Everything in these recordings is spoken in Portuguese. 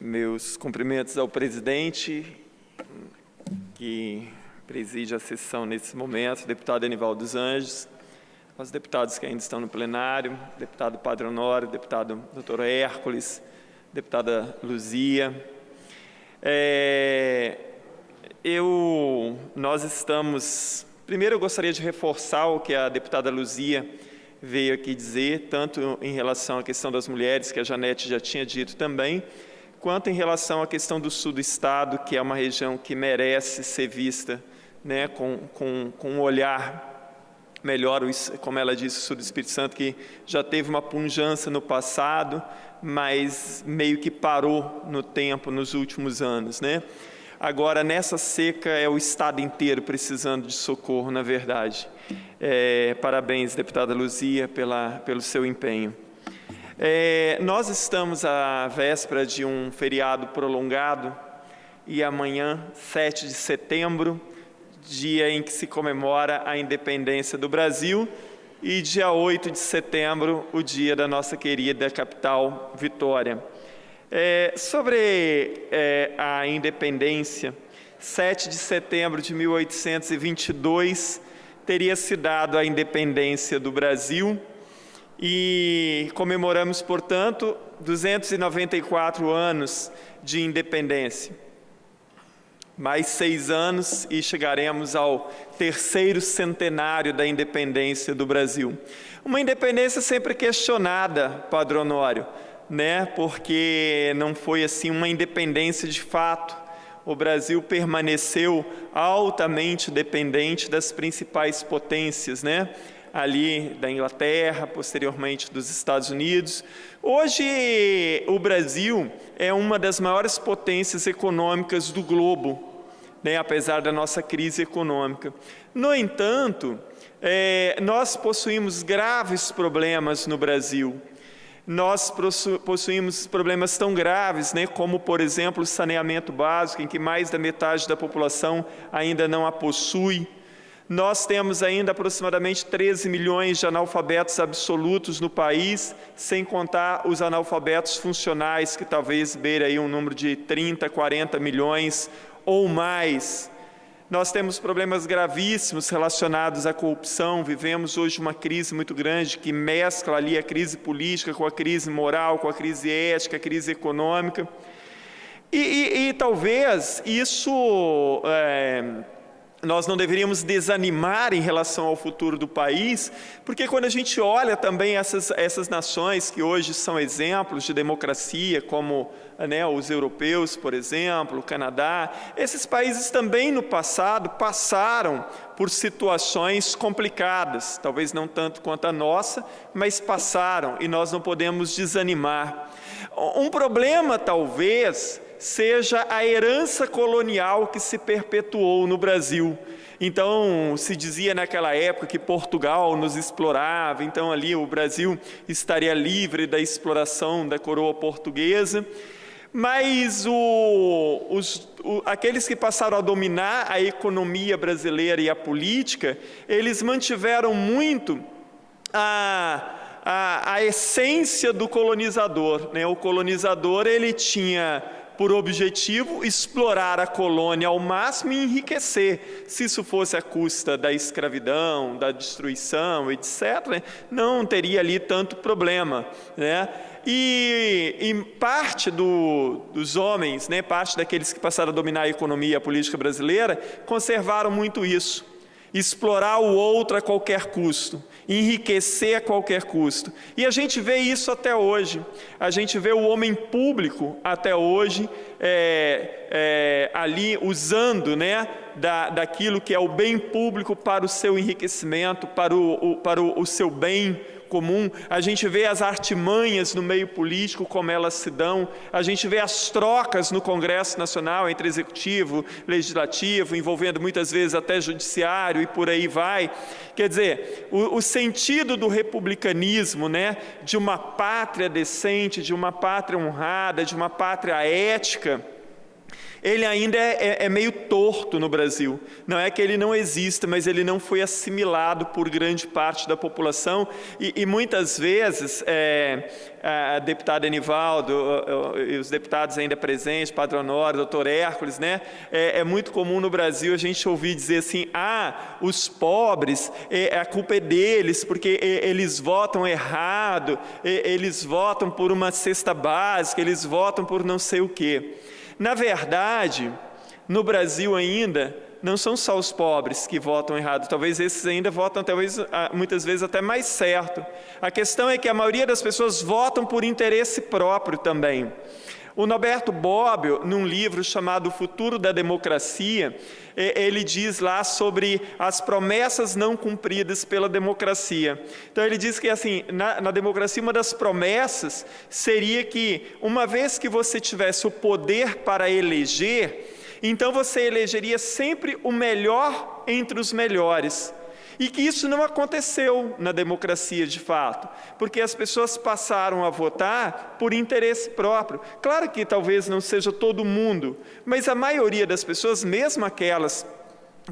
Meus cumprimentos ao presidente, que preside a sessão nesse momento, deputado Enivaldo dos Anjos, aos deputados que ainda estão no plenário, deputado Padre Honório, deputado Dr. Hércules, deputada Luzia. Nós estamos... Primeiro, eu gostaria de reforçar o que a deputada Luzia veio aqui dizer, tanto em relação à questão das mulheres, que a Janete já tinha dito também, quanto em relação à questão do sul do estado, que é uma região que merece ser vista, né, com um olhar melhor, como ela disse, o sul do Espírito Santo, que já teve uma pujança no passado, mas meio que parou no tempo, nos últimos anos, né? Agora, nessa seca, é o estado inteiro precisando de socorro, na verdade. Parabéns, deputada Luzia, pelo seu empenho. Nós estamos à véspera de um feriado prolongado e amanhã, 7 de setembro, dia em que se comemora a independência do Brasil, e dia 8 de setembro, o dia da nossa querida capital, Vitória. Sobre a independência, 7 de setembro de 1822 teria se dado a independência do Brasil e comemoramos, portanto, 294 anos de independência. Mais 6 anos e chegaremos ao 3º centenário da independência do Brasil. Uma independência sempre questionada, Padre Honório, né? Porque não foi assim uma independência de fato. O Brasil permaneceu altamente dependente das principais potências, né? Ali da Inglaterra, posteriormente dos Estados Unidos. Hoje o Brasil é uma das maiores potências econômicas do globo, né? Apesar da nossa crise econômica. No entanto, nós possuímos graves problemas no Brasil. Nós possuímos problemas tão graves, né, como, por exemplo, o saneamento básico, em que mais da metade da população ainda não a possui. Nós temos ainda aproximadamente 13 milhões de analfabetos absolutos no país, sem contar os analfabetos funcionais, que talvez beire aí um número de 30, 40 milhões ou mais. Nós temos problemas gravíssimos relacionados à corrupção, vivemos hoje uma crise muito grande que mescla ali a crise política com a crise moral, com a crise ética, a crise econômica. E talvez isso... nós não deveríamos desanimar em relação ao futuro do país, porque quando a gente olha também essas nações que hoje são exemplos de democracia, como, né, os europeus, por exemplo, o Canadá, esses países também no passado passaram por situações complicadas, talvez não tanto quanto a nossa, mas passaram e nós não podemos desanimar. Um problema talvez seja a herança colonial que se perpetuou no Brasil. Então, se dizia naquela época que Portugal nos explorava, então ali o Brasil estaria livre da exploração da coroa portuguesa, mas aqueles que passaram a dominar a economia brasileira e a política, eles mantiveram muito a essência do colonizador, né? O colonizador, ele tinha por objetivo explorar a colônia ao máximo e enriquecer. Se isso fosse à custa da escravidão, da destruição, etc., não teria ali tanto problema, né? E parte dos homens, né, parte daqueles que passaram a dominar a economia e a política brasileira, conservaram muito isso. Explorar o outro a qualquer custo, enriquecer a qualquer custo. E a gente vê isso até hoje. A gente vê o homem público até hoje ali usando, né, daquilo que é o bem público para o seu enriquecimento, para o seu bem comum. A gente vê as artimanhas no meio político, como elas se dão. A gente vê as trocas no Congresso Nacional entre executivo, legislativo, envolvendo muitas vezes até judiciário e por aí vai. Quer dizer, o sentido do republicanismo, né, de uma pátria decente, de uma pátria honrada, de uma pátria ética, ele ainda é meio torto no Brasil. Não é que ele não exista, mas ele não foi assimilado por grande parte da população e muitas vezes a deputada Enivaldo e os deputados ainda presentes, Padre Honório, doutor Hércules, né? É muito comum no Brasil a gente ouvir dizer assim, os pobres, a culpa é deles, porque eles votam errado, eles votam por uma cesta básica, eles votam por não sei o quê. Na verdade, no Brasil ainda, não são só os pobres que votam errado, talvez esses ainda votam, muitas vezes até mais certo. A questão é que a maioria das pessoas votam por interesse próprio também. O Norberto Bobbio, num livro chamado O Futuro da Democracia, ele diz lá sobre as promessas não cumpridas pela democracia. Então ele diz que assim, na democracia uma das promessas seria que uma vez que você tivesse o poder para eleger, então você elegeria sempre o melhor entre os melhores. E que isso não aconteceu na democracia de fato, porque as pessoas passaram a votar por interesse próprio. Claro que talvez não seja todo mundo, mas a maioria das pessoas, mesmo aquelas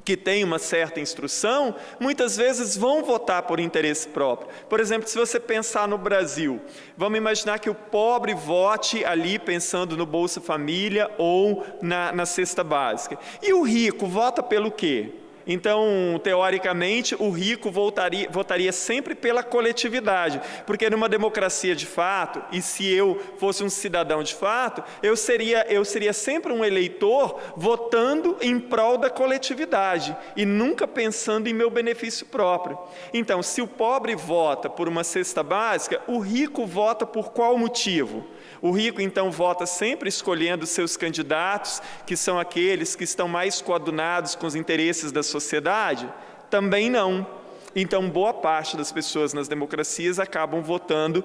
que têm uma certa instrução, muitas vezes vão votar por interesse próprio. Por exemplo, se você pensar no Brasil, vamos imaginar que o pobre vote ali pensando no Bolsa Família ou na cesta básica. E o rico vota pelo quê? Então, teoricamente, o rico votaria sempre pela coletividade, porque numa democracia de fato, e se eu fosse um cidadão de fato, eu seria sempre um eleitor votando em prol da coletividade e nunca pensando em meu benefício próprio. Então, se o pobre vota por uma cesta básica, o rico vota por qual motivo? O rico, então, vota sempre escolhendo seus candidatos, que são aqueles que estão mais coadunados com os interesses da sociedade? Também não. Então, boa parte das pessoas nas democracias acabam votando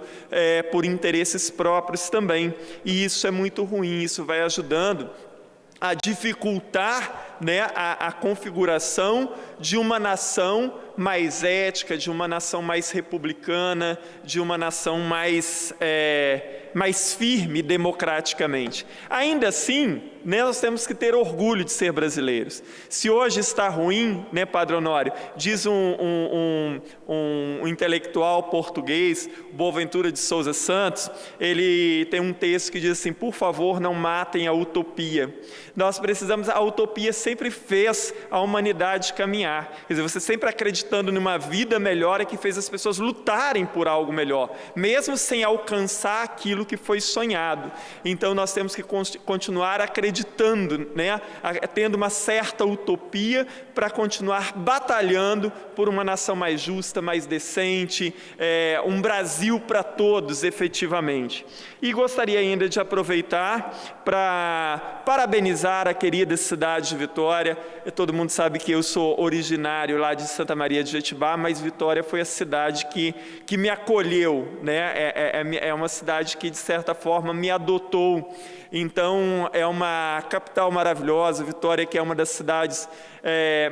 por interesses próprios também. E isso é muito ruim, isso vai ajudando a dificultar, né, a configuração de uma nação mais ética, de uma nação mais republicana, de uma nação mais firme democraticamente. Ainda assim, né, nós temos que ter orgulho de ser brasileiros. Se hoje está ruim, né, Padre Honório, diz um intelectual português, Boaventura de Souza Santos, ele tem um texto que diz assim, por favor, não matem a utopia. Nós precisamos, a utopia sempre fez a humanidade caminhar. Quer dizer, você sempre acreditando numa vida melhor é que fez as pessoas lutarem por algo melhor, mesmo sem alcançar aquilo que foi sonhado. Então nós temos que continuar acreditando, né, tendo uma certa utopia para continuar batalhando por uma nação mais justa, mais decente, um Brasil para todos, efetivamente. E gostaria ainda de aproveitar para parabenizar a querida cidade de Vitória. Todo mundo sabe que eu sou originário lá de Santa Maria de Jetibá, mas Vitória foi a cidade que me acolheu, né? É uma cidade que, de certa forma, me adotou. Então, é uma capital maravilhosa. Vitória, que é uma das cidades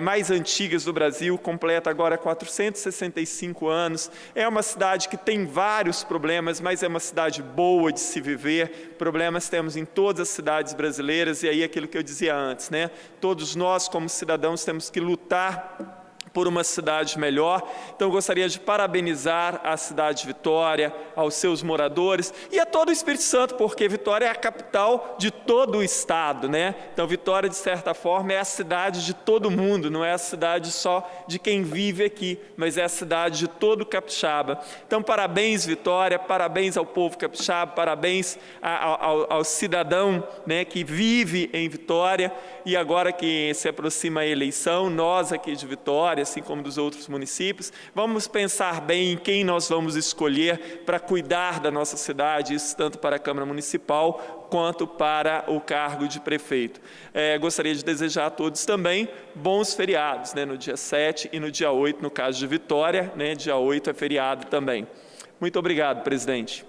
mais antigas do Brasil, completa agora 465 anos. É uma cidade que tem vários problemas, mas é uma cidade boa de se viver. Problemas temos em todas as cidades brasileiras, e aí aquilo que eu dizia antes, né? Todos nós, como cidadãos, temos que lutar por uma cidade melhor. Então eu gostaria de parabenizar a cidade de Vitória, aos seus moradores e a todo o Espírito Santo, porque Vitória é a capital de todo o estado, né? Então Vitória, de certa forma, é a cidade de todo mundo, não é a cidade só de quem vive aqui, mas é a cidade de todo capixaba. Então parabéns, Vitória, parabéns ao povo capixaba, parabéns ao cidadão, né, que vive em Vitória. E agora que se aproxima a eleição, nós aqui de Vitória, assim como dos outros municípios, vamos pensar bem em quem nós vamos escolher para cuidar da nossa cidade, isso tanto para a Câmara Municipal quanto para o cargo de prefeito. Gostaria de desejar a todos também bons feriados, né, no dia 7 e no dia 8, no caso de Vitória, né, dia 8 é feriado também. Muito obrigado, presidente.